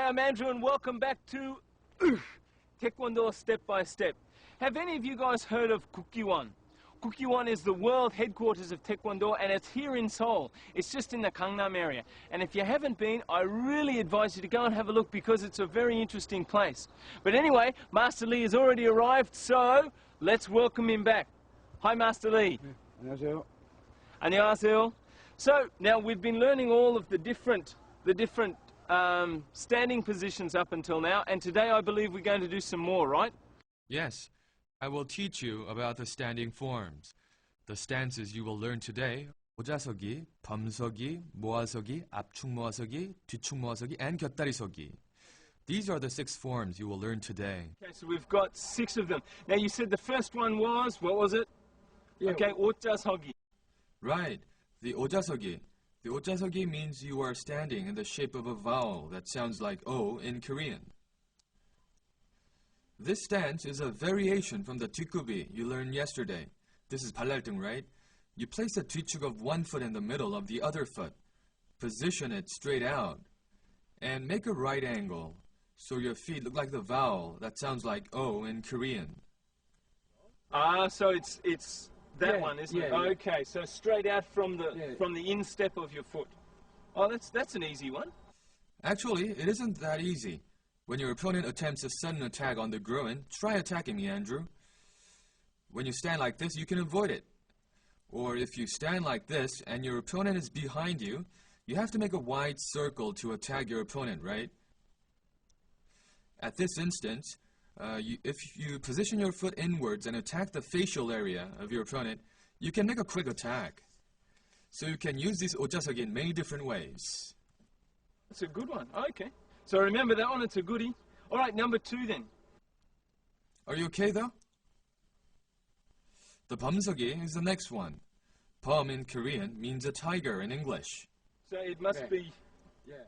I'm Andrew and welcome back to Taekwondo Step by Step. Have any of you guys heard of Gukgiwon? Gukgiwon is the world headquarters of Taekwondo and it's here in Seoul. It's just in the Gangnam area. And if you haven't been, I really advise you to go and have a look because it's a very interesting place. But anyway, Master Lee has already arrived, so let's welcome him back. Hi, Master Lee. 안녕하세요. 안녕하세요. So now we've been learning all of the different standing positions up until now, and today I believe we're going to do some more, right? Yes, I will teach you about the standing forms. The stances you will learn today: 오자서기, 범서기, 모아서기, 압축 모아서기, 뒤축 모아서기, and 곁다리 서기. These are the 6 forms you will learn today. Okay, so we've got 6 of them. Now you said the first one was, what was it? Yeah. Okay, 오자서기. Right, the 오자서기. The 오자서기 means you are standing in the shape of a vowel that sounds like O in Korean. This stance is a variation from the 뒷굽이 you learned yesterday. This is 발랄등, right? You place the 뒤축 of one foot in the middle of the other foot, position it straight out, and make a right angle so your feet look like the vowel that sounds like O in Korean. So it's that one, isn't it? Yeah. Okay, so straight out from the instep of your foot. Oh, that's an easy one. Actually, it isn't that easy. When your opponent attempts a sudden attack on the groin, try attacking me, Andrew. When you stand like this, you can avoid it. Or if you stand like this and your opponent is behind you, you have to make a wide circle to attack your opponent, right? At this instance, if you position your foot inwards and attack the facial area of your opponent, you can make a quick attack. So you can use this 오자서기 in many different ways. That's a good one. Okay. So remember that one, it's a goodie. All right, number 2 then. Are you okay though? The 범서기 is the next one. 범 in Korean means a tiger in English. So it must be... Yeah.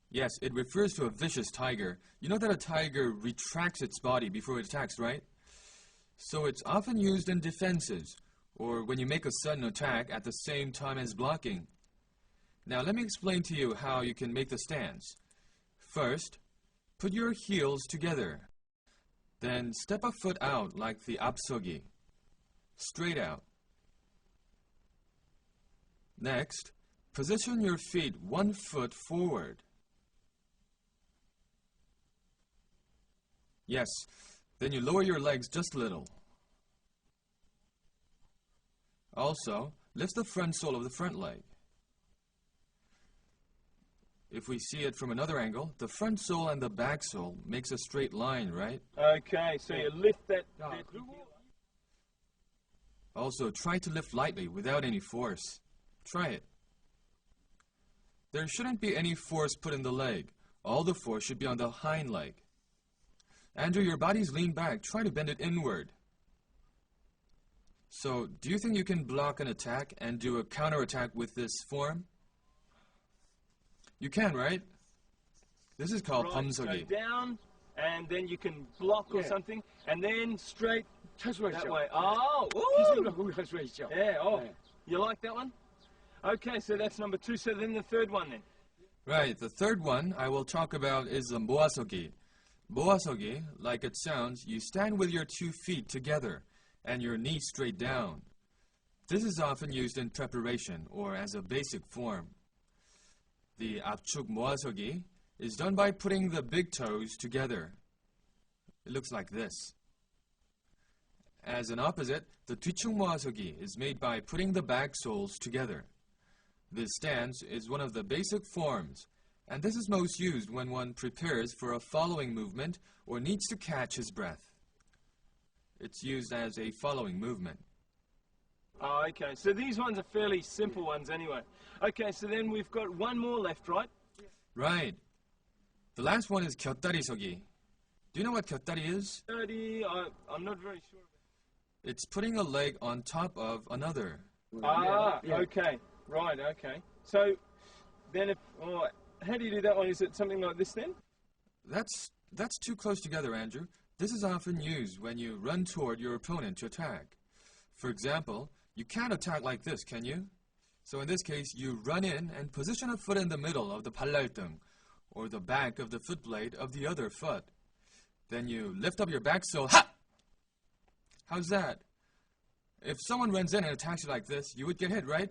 Yes, it refers to a vicious tiger. You know that a tiger retracts its body before it attacks, right? So it's often used in defenses, or when you make a sudden attack at the same time as blocking. Now let me explain to you how you can make the stance. First, put your heels together. Then step a foot out like the 앞서기, straight out. Next, position your feet 1 foot forward. Yes, then you lower your legs just a little. Also, lift the front sole of the front leg. If we see it from another angle, the front sole and the back sole makes a straight line, right? Okay, so you lift that... Also, try to lift lightly without any force. Try it. There shouldn't be any force put in the leg. All the force should be on the hind leg. Andrew, your body's leaned back. Try to bend it inward. So, do you think you can block an attack and do a counterattack with this form? You can, right? This is called 범서기. So down, and then you can block or something, and then straight that way. Oh! Ooh. Yeah, oh. You like that one? Okay, so that's number 2. So then the third one then. Right, the third one I will talk about is the 모아서기. 모아서기, like it sounds, you stand with your 2 feet together and your knees straight down. This is often used in preparation or as a basic form. The 압축 모아서기 is done by putting the big toes together. It looks like this. As an opposite, the 뒤축 모아서기 is made by putting the back soles together. This stance is one of the basic forms, and this is most used when one prepares for a following movement or needs to catch his breath. It's used as a following movement. Oh, okay. So these ones are fairly simple ones anyway. Okay, so then we've got one more left, right? Right. The last one is 곁다리 서기. Do you know what 곁다리 is? I'm not very sure. It's putting a leg on top of another. Okay. Right, okay. So then how do you do that one? Is it something like this then? That's too close together, Andrew. This is often used when you run toward your opponent to attack. For example, you can't attack like this, can you? So in this case, you run in and position a foot in the middle of the 발랄등, or the back of the foot blade of the other foot. Then you lift up your back so ha! How's that? If someone runs in and attacks you like this, you would get hit, right?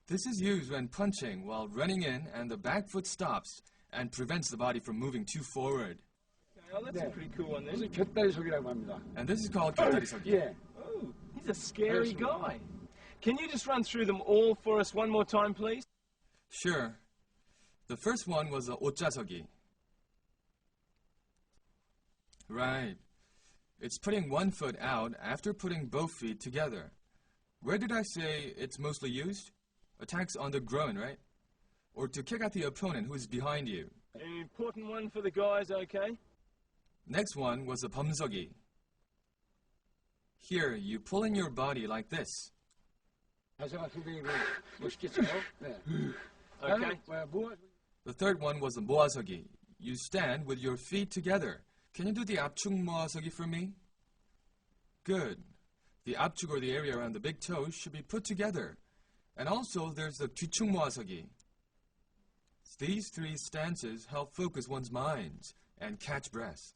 This is used when punching while running in and the back foot stops and prevents the body from moving too forward. Oh, that's a pretty cool one then. 이것을 곁다리속이라고 합니다. And this is called 곁다리서기. 예. Oh, he's a scary guy. Can you just run through them all for us one more time, please? Sure. The first one was a 옷자서기. Right. It's putting one foot out after putting both feet together. Where did I say it's mostly used? Attacks on the groin, right? Or to kick at the opponent who is behind you. An important one for the guys, okay? Next one was a 범서기. Here, you pull in your body like this. 자세가 상당히 멋있겠죠? 네. Okay. The third one was a 모아서기. You stand with your feet together. Can you do the 압축 모아서기 for me? Good. The 압축, or the area around the big toes, should be put together. And also, there's the 뒤축 모아서기. These three stances help focus one's mind and catch breath.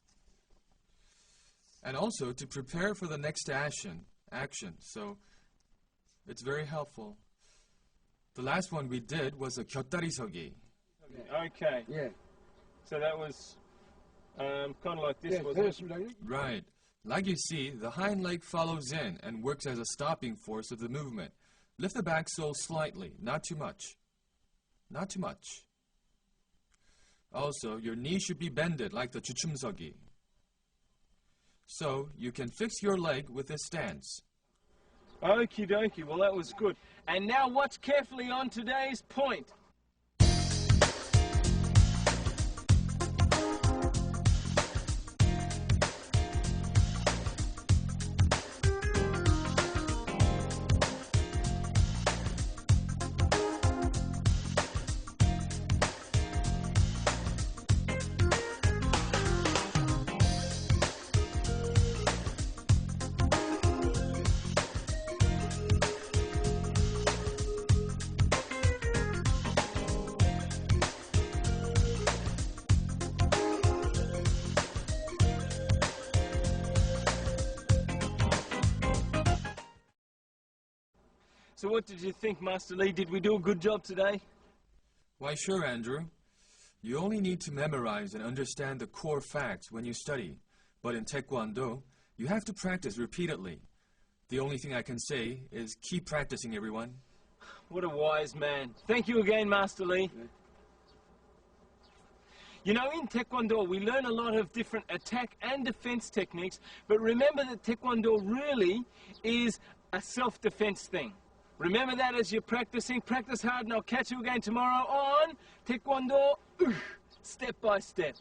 And also to prepare for the next action. So it's very helpful. The last one we did was a 곁다리서기. Okay. 예. So that was kind of like this, 예, wasn't it? 되었습니다. Right. Like you see, the hind leg follows in and works as a stopping force of the movement. Lift the back sole slightly, not too much. Not too much. Also, your knee should be bended like the 주춤서기. So, you can fix your leg with this stance. Okie dokie, well that was good. And now watch carefully on today's point. So what did you think, Master Lee? Did we do a good job today? Why, sure, Andrew. You only need to memorize and understand the core facts when you study. But in Taekwondo, you have to practice repeatedly. The only thing I can say is keep practicing, everyone. What a wise man. Thank you again, Master Lee. You know, in Taekwondo, we learn a lot of different attack and defense techniques, but remember that Taekwondo really is a self-defense thing. Remember that as you're practicing. Practice hard, and I'll catch you again tomorrow on Taekwondo Step by Step.